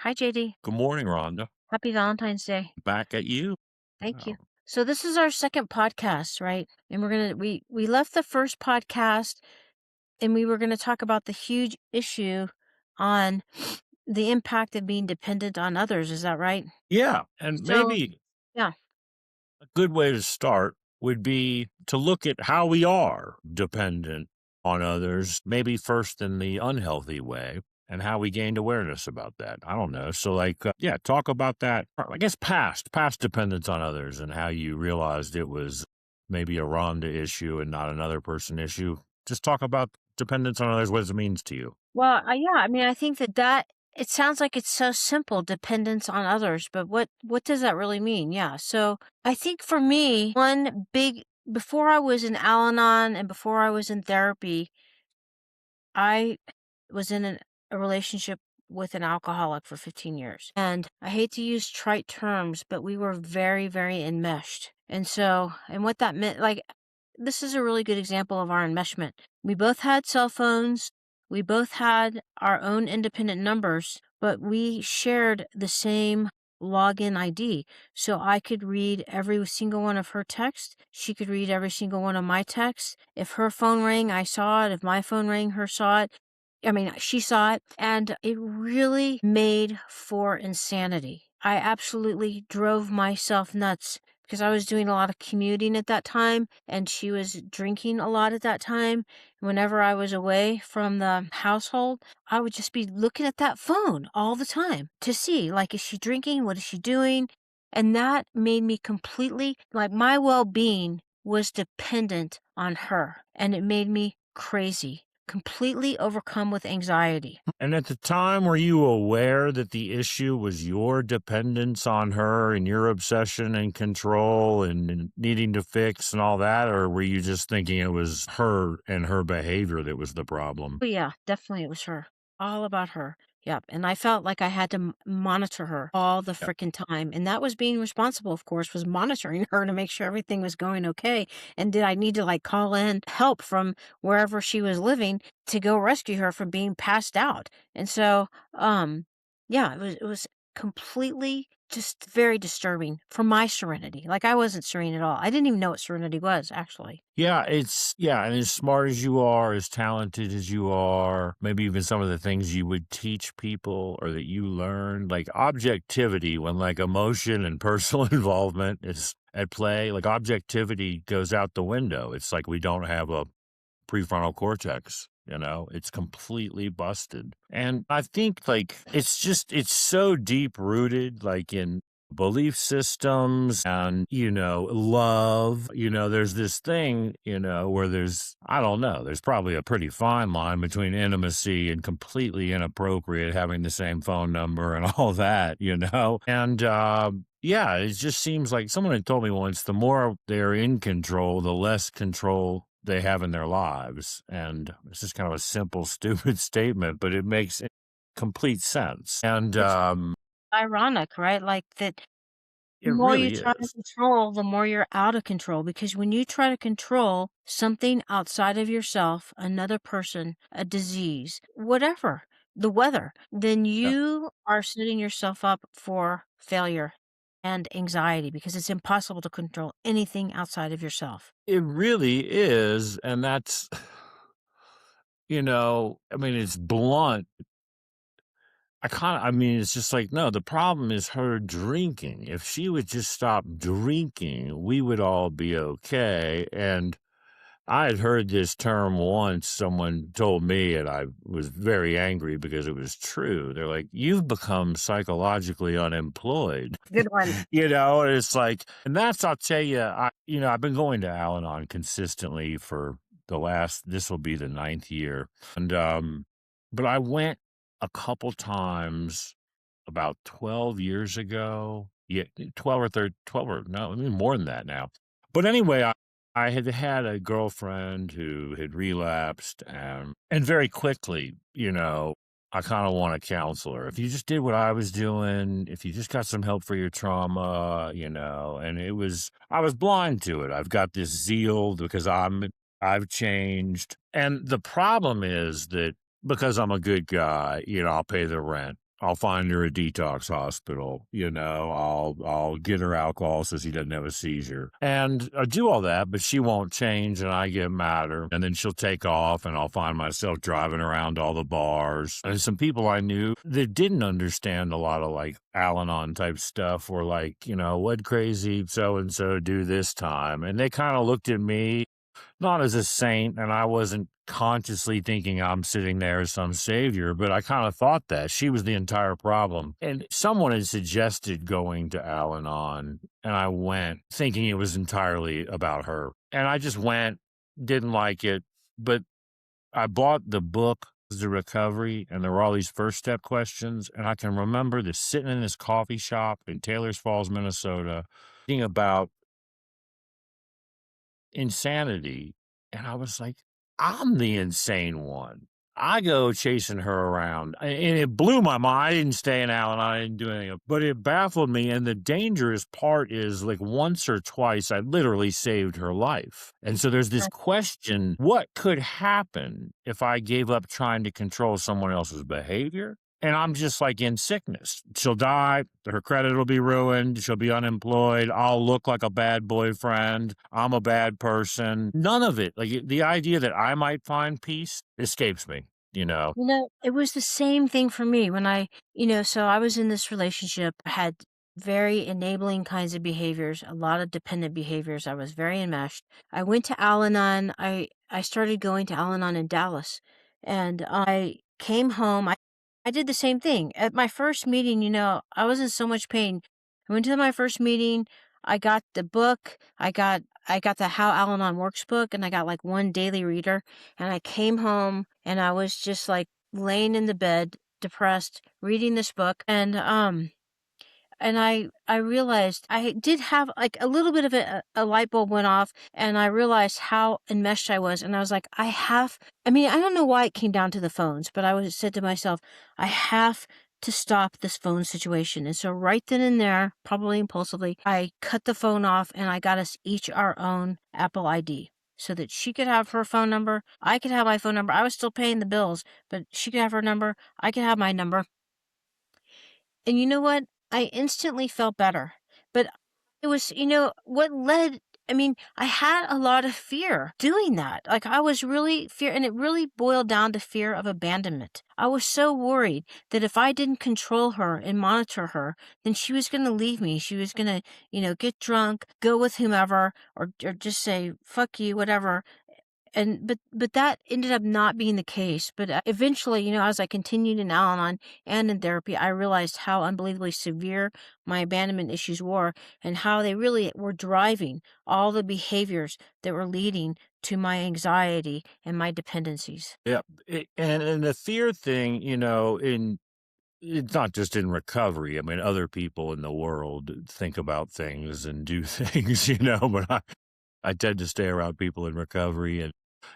Hi, JD. Good morning, Rhonda. Happy Valentine's Day. Back at you. Thank you. Oh, So this is our second podcast, right? And we left the first podcast and we were gonna talk about the huge issue on the impact of being dependent on others. Is that right? yeah, and So maybe yeah. a good way to start would be to look at how we are dependent on others, maybe first in the unhealthy way, and how we gained awareness about that. I don't know. So, yeah, talk about that. I guess past dependence on others, and how you realized it was maybe a Rhonda issue and not another person issue. Just talk about dependence on others, what it means to you. Well, yeah, I mean, I think that it sounds like it's so simple, dependence on others, but what does that really mean? Yeah. So I think for me, one big before I was in Al-Anon and before I was in therapy, I was in a relationship with an alcoholic for 15 years. And I hate to use trite terms, but we were very, very enmeshed. And what that meant, like, this is a really good example of our enmeshment. We both had cell phones, we both had our own independent numbers, but we shared the same login ID. So I could read every single one of her texts. She could read every single one of my texts. If her phone rang, I saw it. If my phone rang, her saw it. I mean, she saw it, and it really made for insanity. I absolutely drove myself nuts because I was doing a lot of commuting at that time, and she was drinking a lot at that time. Whenever I was away from the household, I would just be looking at that phone all the time to see, like, is she drinking? What is she doing? And that made me completely, like, my well being was dependent on her, and it made me crazy, completely overcome with anxiety. And at the time, were you aware that the issue was your dependence on her and your obsession and control and needing to fix and all that? Or were you just thinking it was her and her behavior that was the problem? Oh, yeah, definitely it was her. All about her. Yep, and I felt like I had to monitor her all the Yeah. frickin' time, and that was being responsible, of course, was monitoring her to make sure everything was going okay, and did I need to, like, call in help from wherever she was living to go rescue her from being passed out, and so, yeah, it was completely just very disturbing for my serenity, like, I wasn't serene at all. I didn't even know what serenity was, actually. Yeah, and as smart as you are, as talented as you are, maybe even some of the things you would teach people or that you learned, like objectivity, when like emotion and personal involvement is at play, like objectivity goes out the window. It's like we don't have a prefrontal cortex. It's completely busted. And I think like it's so deep rooted, like in belief systems and, love. There's this thing, where I don't know, there's probably a pretty fine line between intimacy and completely inappropriate having the same phone number and all that, And, yeah, it just seems like someone had told me once the more they're in control, the less control they have in their lives. And it's just kind of a simple, stupid statement, but it makes complete sense. And It's ironic, right? Like, that the it more you really try to is. control, the more you're out of control, because when you try to control something outside of yourself, another person, a disease, whatever, the weather, then Yeah. you are setting yourself up for failure and anxiety because it's impossible to control anything outside of yourself. It really is. And that's, I mean, it's blunt. It's just like, no, the problem is her drinking. If she would just stop drinking, we would all be okay. And I had heard this term once. Someone told me, and I was very angry because it was true. They're like, you've become psychologically unemployed, Good one. and it's like, and that's, I'll tell you, I've been going to Al Anon consistently for this will be the ninth year. And, but I went a couple times about 12 years ago. Yeah, 12 or 13, 12 or no, I mean more than that now. But anyway, I had had a girlfriend who had relapsed and very quickly, I kind of want a counselor. If you just did what I was doing, if you just got some help for your trauma, and I was blind to it. I've got this zeal because I've changed. And the problem is that because I'm a good guy, I'll pay the rent. I'll find her a detox hospital, I'll get her alcohol so she doesn't have a seizure. And I do all that, but she won't change and I get madder. And then she'll take off and I'll find myself driving around all the bars. And some people I knew that didn't understand a lot of like Al-Anon type stuff were like, what crazy so and so do this time? And they kind of looked at me not as a saint, and I wasn't consciously thinking I'm sitting there as some savior, but I kind of thought that she was the entire problem. And someone had suggested going to Al Anon, and I went thinking it was entirely about her. And I just went, didn't like it, but I bought the book, The Recovery, and there were all these first step questions. And I can remember this sitting in this coffee shop in Taylor's Falls, Minnesota, thinking about insanity. And I was like, I'm the insane one. I go chasing her around. And it blew my mind. I didn't stay in Al and I didn't do anything, but it baffled me. And the dangerous part is like once or twice, I literally saved her life. And so there's this question, what could happen if I gave up trying to control someone else's behavior? And I'm just like in sickness. She'll die. Her credit will be ruined. She'll be unemployed. I'll look like a bad boyfriend. I'm a bad person. None of it. Like the idea that I might find peace escapes me, you know? It was the same thing for me when so I was in this relationship, I had very enabling kinds of behaviors, a lot of dependent behaviors. I was very enmeshed. I went to Al Anon. I started going to Al Anon in Dallas, and I came home. I did the same thing. At my first meeting, I was in so much pain. I went to my first meeting. I got the book. I got the How Al Anon Works book, and I got like one daily reader. And I came home and I was just like laying in the bed, depressed, reading this book. And I realized I did have like a little bit of a light bulb went off, and I realized how enmeshed I was. And I was like, I don't know why it came down to the phones, but said to myself, I have to stop this phone situation. And so right then and there, probably impulsively, I cut the phone off and I got us each our own Apple ID so that she could have her phone number. I could have my phone number. I was still paying the bills, but she could have her number. I could have my number. And you know what? I instantly felt better. But it was, what led I had a lot of fear doing that. Like I was really and it really boiled down to fear of abandonment. I was so worried that if I didn't control her and monitor her, then she was going to leave me. She was going to, get drunk, go with whomever, or just say, fuck you, whatever. But that ended up not being the case. But eventually, as I continued in Al-Anon and in therapy, I realized how unbelievably severe my abandonment issues were and how they really were driving all the behaviors that were leading to my anxiety and my dependencies. Yeah. And the fear thing, it's not just in recovery. I mean, other people in the world think about things and do things, but I tend to stay around people in recovery. And,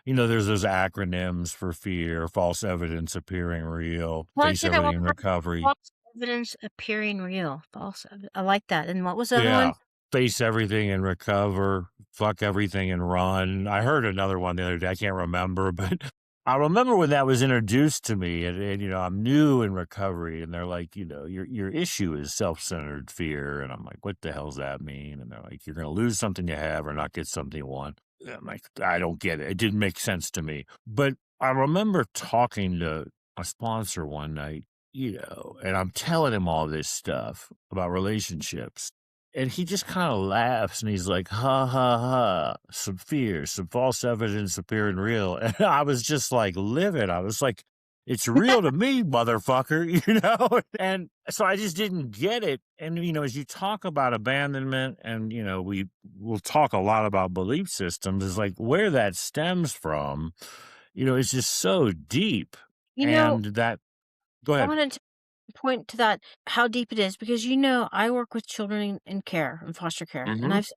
there's those acronyms for fear, false evidence appearing real, Well, face everything in recovery. false evidence appearing real. I like that. And what was the other one? Yeah. Face everything and recover, fuck everything and run. I heard another one the other day. I can't remember, but I remember when that was introduced to me and I'm new in recovery and they're like, your issue is self-centered fear. And I'm like, what the hell's that mean? And they're like, you're going to lose something you have or not get something you want. And I'm like, I don't get it. It didn't make sense to me. But I remember talking to a sponsor one night, and I'm telling him all this stuff about relationships. And he just kind of laughs and he's like, ha ha ha, some fear, some false evidence appearing real. And I was just like livid. I was like, it's real to me, motherfucker, And so I just didn't get it. And, as you talk about abandonment and, we will talk a lot about belief systems, is like where that stems from, it's just so deep. You know, And that, go I ahead. wanted to point to that, how deep it is, because I work with children in care, in foster care, and Hmm. I've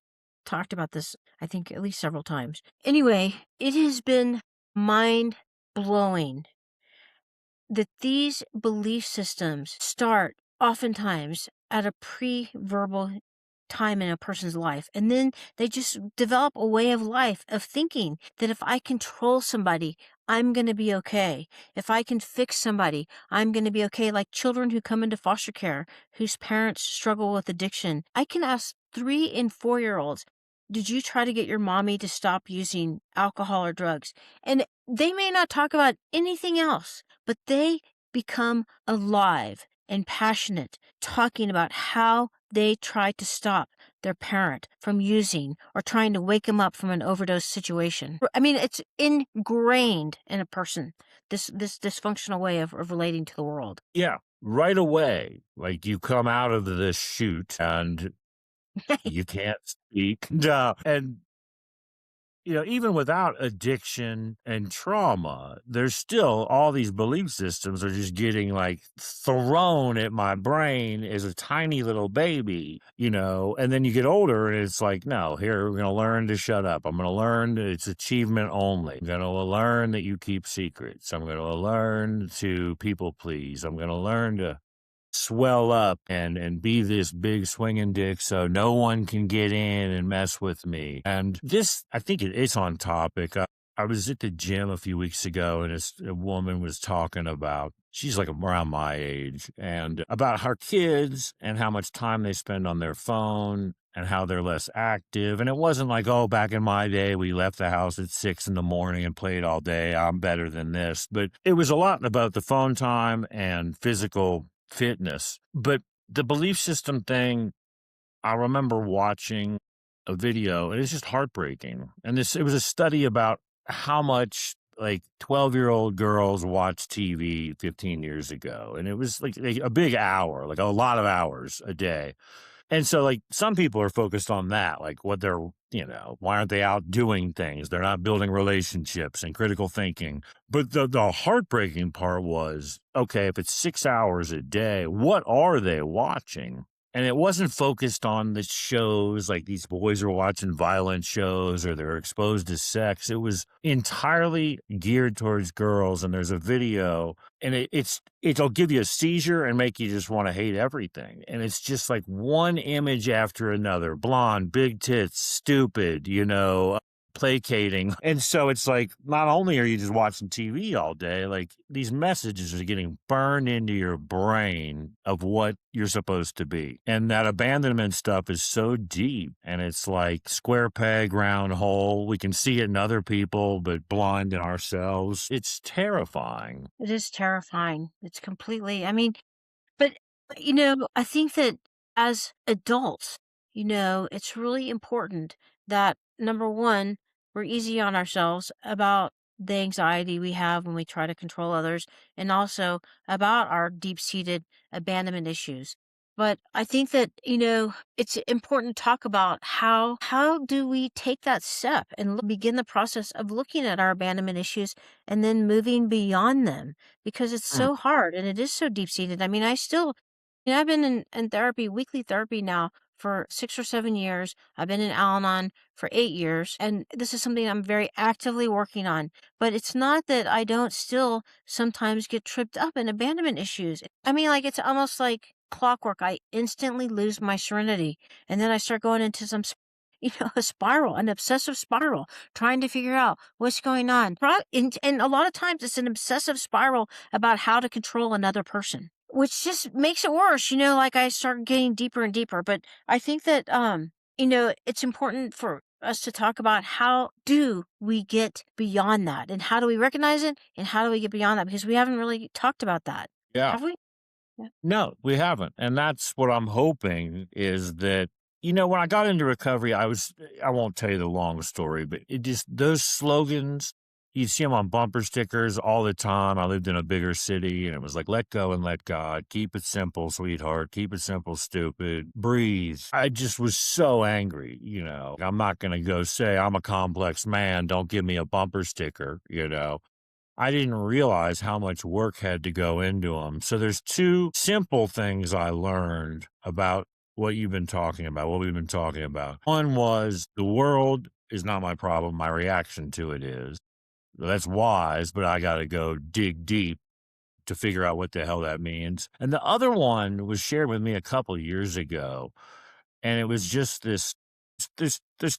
talked about this, I think, at least several times. Anyway, it has been mind blowing that these belief systems start oftentimes at a pre-verbal time in a person's life. And then they just develop a way of life of thinking that if I control somebody, I'm going to be okay. If I can fix somebody, I'm going to be okay. Like children who come into foster care whose parents struggle with addiction. I can ask 3 and 4-year-olds, did you try to get your mommy to stop using alcohol or drugs? And they may not talk about anything else, but they become alive and passionate talking about how they tried to stop their parent from using or trying to wake them up from an overdose situation. I mean, it's ingrained in a person, this dysfunctional way of relating to the world. Yeah, right away, like, you come out of this chute and you can't speak. No, and even without addiction and trauma, there's still all these belief systems are just getting like thrown at my brain as a tiny little baby. And then you get older and it's like, no, here, we're going to learn to shut up. I'm going to learn that it's achievement only. I'm going to learn that you keep secrets. I'm going to learn to people please. I'm going to learn to swell up and be this big swinging dick so no one can get in and mess with me. And this, I think it's on topic. I was at the gym a few weeks ago and a woman was talking about, she's like around my age, and about her kids and how much time they spend on their phone and how they're less active. And it wasn't like, oh, back in my day, we left the house at 6 in the morning and played all day. I'm better than this. But it was a lot about the phone time and physical fitness. But the belief system thing, I remember watching a video and it's just heartbreaking. And it was a study about how much like 12-year-old girls watched TV 15 years ago. And it was like a big hour, like a lot of hours a day. And so, like, some people are focused on that, like what why aren't they out doing things? They're not building relationships and critical thinking. But the heartbreaking part was, okay, if it's 6 hours a day, what are they watching? And it wasn't focused on the shows like these boys are watching violent shows or they're exposed to sex. It was entirely geared towards girls. And there's a video and it'll give you a seizure and make you just want to hate everything. And it's just like one image after another, blonde, big tits, stupid, placating. And so it's like, not only are you just watching TV all day, like these messages are getting burned into your brain of what you're supposed to be. And that abandonment stuff is so deep. And it's like square peg, round hole. We can see it in other people, but blind in ourselves. It's terrifying. It is terrifying. It's completely, I mean, but, I think that as adults, it's really important that number one, we're easy on ourselves about the anxiety we have when we try to control others and also about our deep seated abandonment issues. But I think that, it's important to talk about how do we take that step and begin the process of looking at our abandonment issues and then moving beyond them because it's Mm. so hard and it is so deep seated. I mean, I've been in therapy, weekly therapy now for 6 or 7 years. I've been in Al Anon for 8 years. And this is something I'm very actively working on. But it's not that I don't still sometimes get tripped up in abandonment issues. I mean, like, it's almost like clockwork. I instantly lose my serenity. And then I start going into a spiral, an obsessive spiral, trying to figure out what's going on. And a lot of times it's an obsessive spiral about how to control another person, which just makes it worse, like I start getting deeper and deeper. But I think that, it's important for us to talk about how do we get beyond that and how do we recognize it and how do we get beyond that? Because we haven't really talked about that. Yeah. Have we? Yeah. No, we haven't. And that's what I'm hoping is that, when I got into recovery, I won't tell you the long story, but it just, those slogans, you see them on bumper stickers all the time. I lived in a bigger city and it was like, let go and let God, keep it simple, sweetheart, keep it simple, stupid, breathe. I just was so angry. I'm not going to go say I'm a complex man. Don't give me a bumper sticker. I didn't realize how much work had to go into them. So there's two simple things I learned about what you've been talking about, what we've been talking about. One was the world is not my problem. My reaction to it is. That's wise, but I got to go dig deep to figure out what the hell that means. And the other one was shared with me a couple years ago. And it was just there's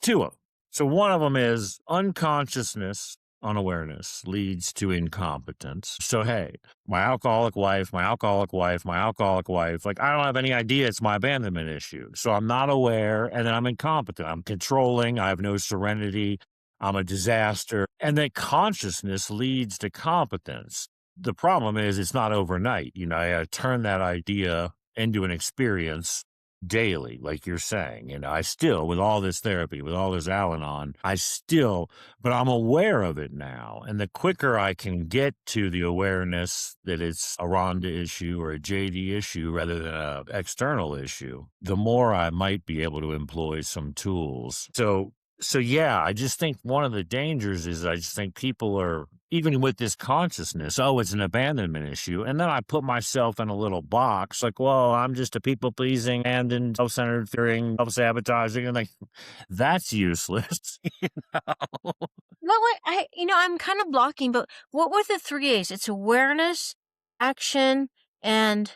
two of them. So one of them is unconsciousness unawareness leads to incompetence. So, hey, my alcoholic wife, my alcoholic wife, my alcoholic wife, like I don't have any idea it's my abandonment issue. So I'm not aware and then I'm incompetent. I'm controlling. I have no serenity. I'm a disaster. And then consciousness leads to competence. The problem is it's not overnight. I got to turn that idea into an experience daily, like you're saying. I still, with all this therapy, with all this Al Anon, but I'm aware of it now. And the quicker I can get to the awareness that it's a Rhonda issue or a JD issue rather than an external issue, the more I might be able to employ some tools. So yeah, I just think one of the dangers is I just think people are, even with this consciousness, oh, it's an abandonment issue. And then I put myself in a little box like, well, I'm just a people pleasing and in self-centered, fearing, self-sabotaging. And like, that's useless. No, wait, I'm kind of blocking, but what were the 3 A's? It's awareness, action, and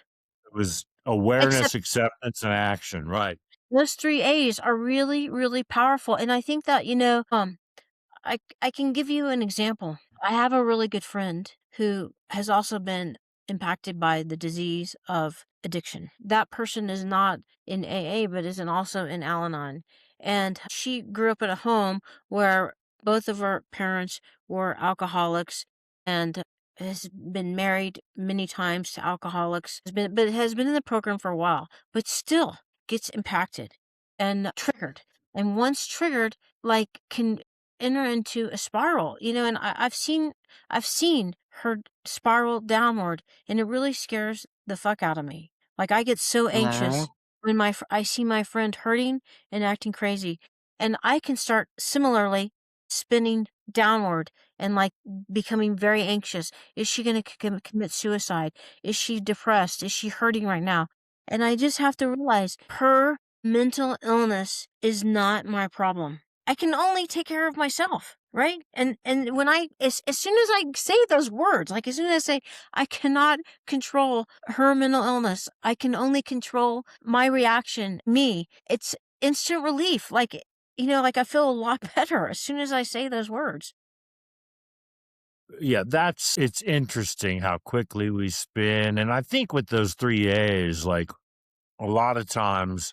It was awareness, accept. acceptance, and action. Right. Those 3 A's are really, really powerful, and I think that, I can give you an example. I have a really good friend who has also been impacted by the disease of addiction. That person is not in AA, but is also in Al-Anon. And she grew up in a home where both of her parents were alcoholics and has been married many times to alcoholics, has been in the program for a while, but still gets impacted and triggered. And once triggered, like can enter into a spiral, and I've seen her spiral downward, and it really scares the fuck out of me. Like I get so anxious Wow. when I see my friend hurting and acting crazy, and I can start similarly spinning downward and like becoming very anxious. Is she going to commit suicide? Is she depressed? Is she hurting right now? And I just have to realize her mental illness is not my problem. I can only take care of myself, right? And when as soon as I say those words, like as soon as I say I cannot control her mental illness, I can only control my reaction, me. It's instant relief. Like I feel a lot better as soon as I say those words. Yeah, it's interesting how quickly we spin. And I think with those 3 A's, like, a lot of times,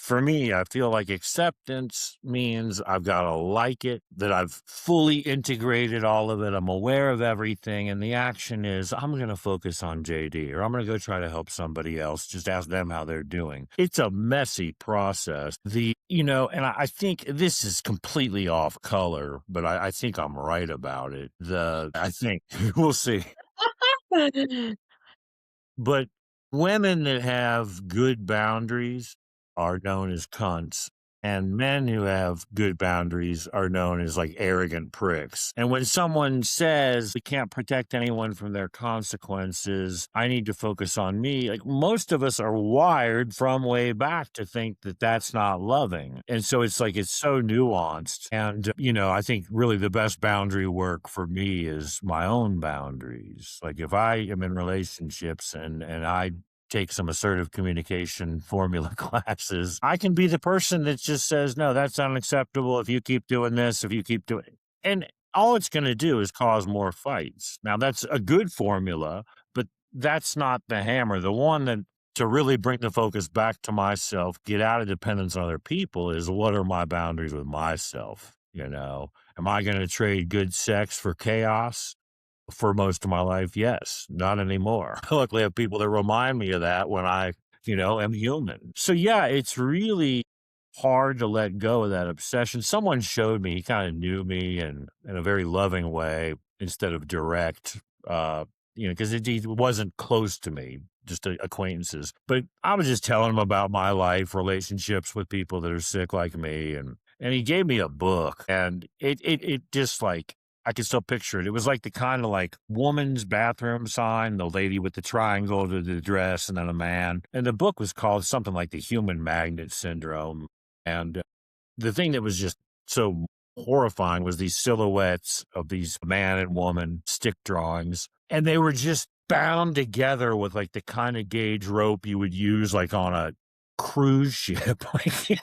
for me, I feel like acceptance means I've got to like it, that I've fully integrated all of it. I'm aware of everything. And the action is I'm going to focus on JD or I'm going to go try to help somebody else. Just ask them how they're doing. It's a messy process. And I think this is completely off color, but I think I'm right about it. I think we'll see. But women that have good boundaries are known as cunts, and men who have good boundaries are known as like arrogant pricks. And when someone says we can't protect anyone from their consequences, I need to focus on me, like most of us are wired from way back to think that that's not loving. And so it's like it's so nuanced. And, I think really the best boundary work for me is my own boundaries. Like if I am in relationships and I take some assertive communication formula classes, I can be the person that just says, no, that's unacceptable. If you keep doing this, if you keep doing it. And all it's going to do is cause more fights. Now, that's a good formula, but that's not the hammer. The one that to really bring the focus back to myself, get out of dependence on other people is what are my boundaries with myself? Am I going to trade good sex for chaos? For most of my life, yes, not anymore. Luckily, I have people that remind me of that when I, am human. So yeah, it's really hard to let go of that obsession. Someone showed me, he kind of knew me and in a very loving way instead of direct, because he wasn't close to me, just acquaintances. But I was just telling him about my life, relationships with people that are sick like me, and he gave me a book, and it just like I can still picture it. It was like the kind of like woman's bathroom sign, the lady with the triangle to the dress, and then a man. And the book was called something like the Human Magnet Syndrome. And the thing that was just so horrifying was these silhouettes of these man and woman stick drawings. And they were just bound together with like the kind of gauge rope you would use like on a cruise ship, like,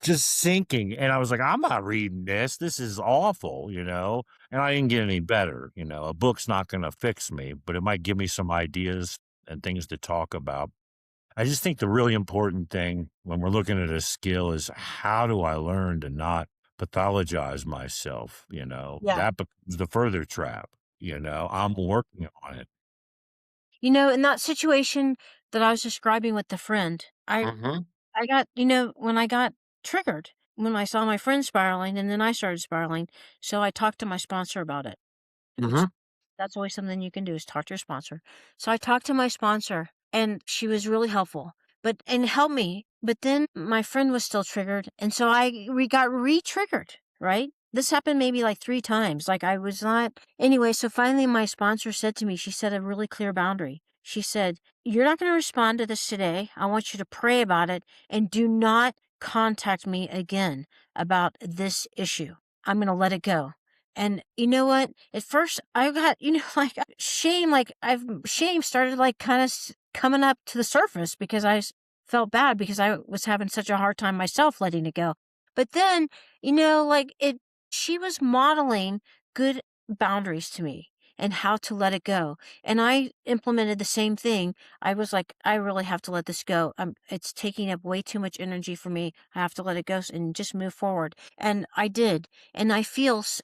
just sinking. And I was like, I'm not reading this. This is awful, and I didn't get any better. A book's not going to fix me, but it might give me some ideas and things to talk about. I just think the really important thing when we're looking at a skill is how do I learn to not pathologize myself? Yeah. That becomes the further trap. I'm working on it. In that situation that I was describing with the friend, Hmm. I got, when I got triggered when I saw my friend spiraling and then I started spiraling. So I talked to my sponsor about it, which Hmm. that's always something you can do is talk to your sponsor. So I talked to my sponsor and she was really helpful, and helped me. But then my friend was still triggered. And so we got re-triggered, right? This happened maybe like 3 times. Like I was not, anyway. So finally my sponsor said to me, she set a really clear boundary. She said, "You're not going to respond to this today. I want you to pray about it and do not contact me again about this issue. I'm going to let it go." And you know what? At first, I got, like shame, shame started like kind of coming up to the surface because felt bad because I was having such a hard time myself letting it go. But then, she was modeling good boundaries to me and how to let it go. And I implemented the same thing. I was like, I really have to let this go. It's taking up way too much energy for me. I have to let it go and just move forward. And I did. And I felt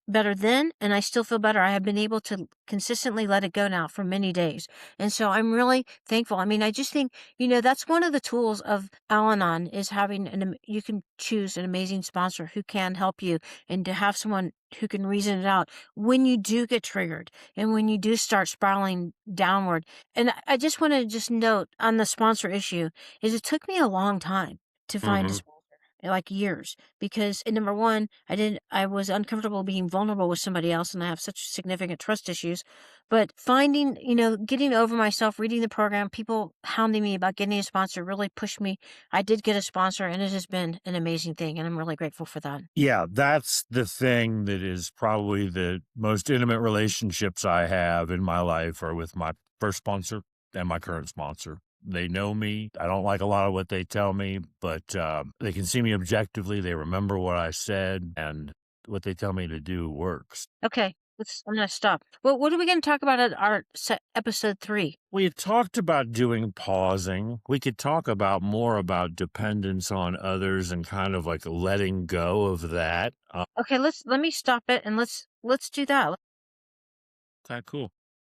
better then, and I still feel better. I have been able to consistently let it go now for many days. And so I'm really thankful. I mean, I just think, that's one of the tools of Al-Anon is having you can choose an amazing sponsor who can help you and to have someone who can reason it out when you do get triggered and when you do start spiraling downward. And I just want to just note on the sponsor issue is it took me a long time to find a Hmm. sponsor, like years, because number one, I was uncomfortable being vulnerable with somebody else and I have such significant trust issues. But finding, getting over myself, reading the program, people hounding me about getting a sponsor really pushed me. I did get a sponsor and it has been an amazing thing. And I'm really grateful for that. Yeah, that's the thing that is probably the most intimate relationships I have in my life are with my first sponsor and my current sponsor. They know me. I don't like a lot of what they tell me, but they can see me objectively. They remember what I said, and what they tell me to do works. Okay. I'm going to stop. Well, what are we going to talk about at our episode 3? We had talked about doing pausing. We could talk about more about dependence on others and kind of like letting go of that. Okay. Let me stop it and let's do that. Okay, cool.